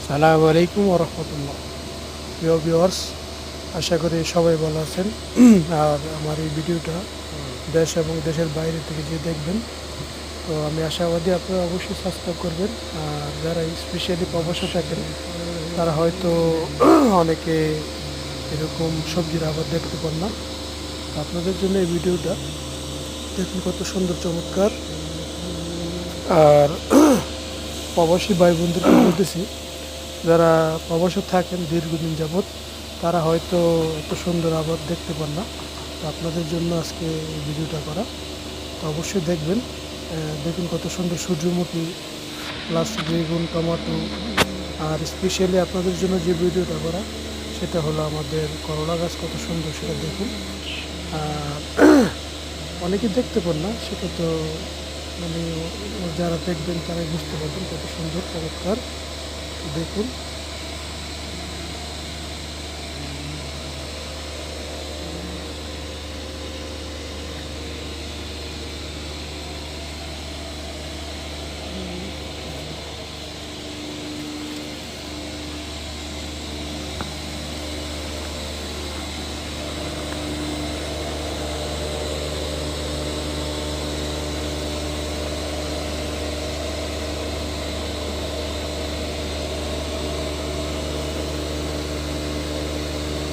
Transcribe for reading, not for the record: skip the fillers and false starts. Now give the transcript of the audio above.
সালামু আলাইকুম ওয়া রাহমাতুল্লাহ। প্রিয় ভিউয়ার্স, আশা করি সবাই ভালো আছেন। আর আমার এই ভিডিওটা দেশ এবং দেশের বাইরে থেকে যে দেখবেন, তো আমি আশাবাদী আপনারা অবশ্যই সাবস্ক্রাইব করবেন। আর যারা স্পেশালি প্রবাসে থাকেন তারা হয়তো অনেকে এরকম সবজির আবাদ দেখতে পান না। তো আপনাদের জন্য এই ভিডিওটা দেখুন, কত সুন্দর চমৎকার। আর প্রবাসী ভাই বোনদেরকে বলতেছি, যারা প্রবাসে থাকেন দীর্ঘদিন যাবৎ, তারা হয়তো এত সুন্দর আবাদ দেখতে পান না। তো আপনাদের জন্য আজকে এই ভিডিওটা করা। তো অবশ্যই দেখবেন। দেখুন কত সুন্দর সূর্যমুখী প্লাস বেগুন, টমেটো। আর স্পেশালি আপনাদের জন্য যে ভিডিওটা করা, সেটা হলো আমাদের করলা গাছ কত সুন্দর, সেটা দেখুন। আর অনেকে দেখতে পান না, সেটা তো মানে যারা দেখবেন তারাই বুঝতে পারবেন কত সুন্দর চমৎকার। দেখুন।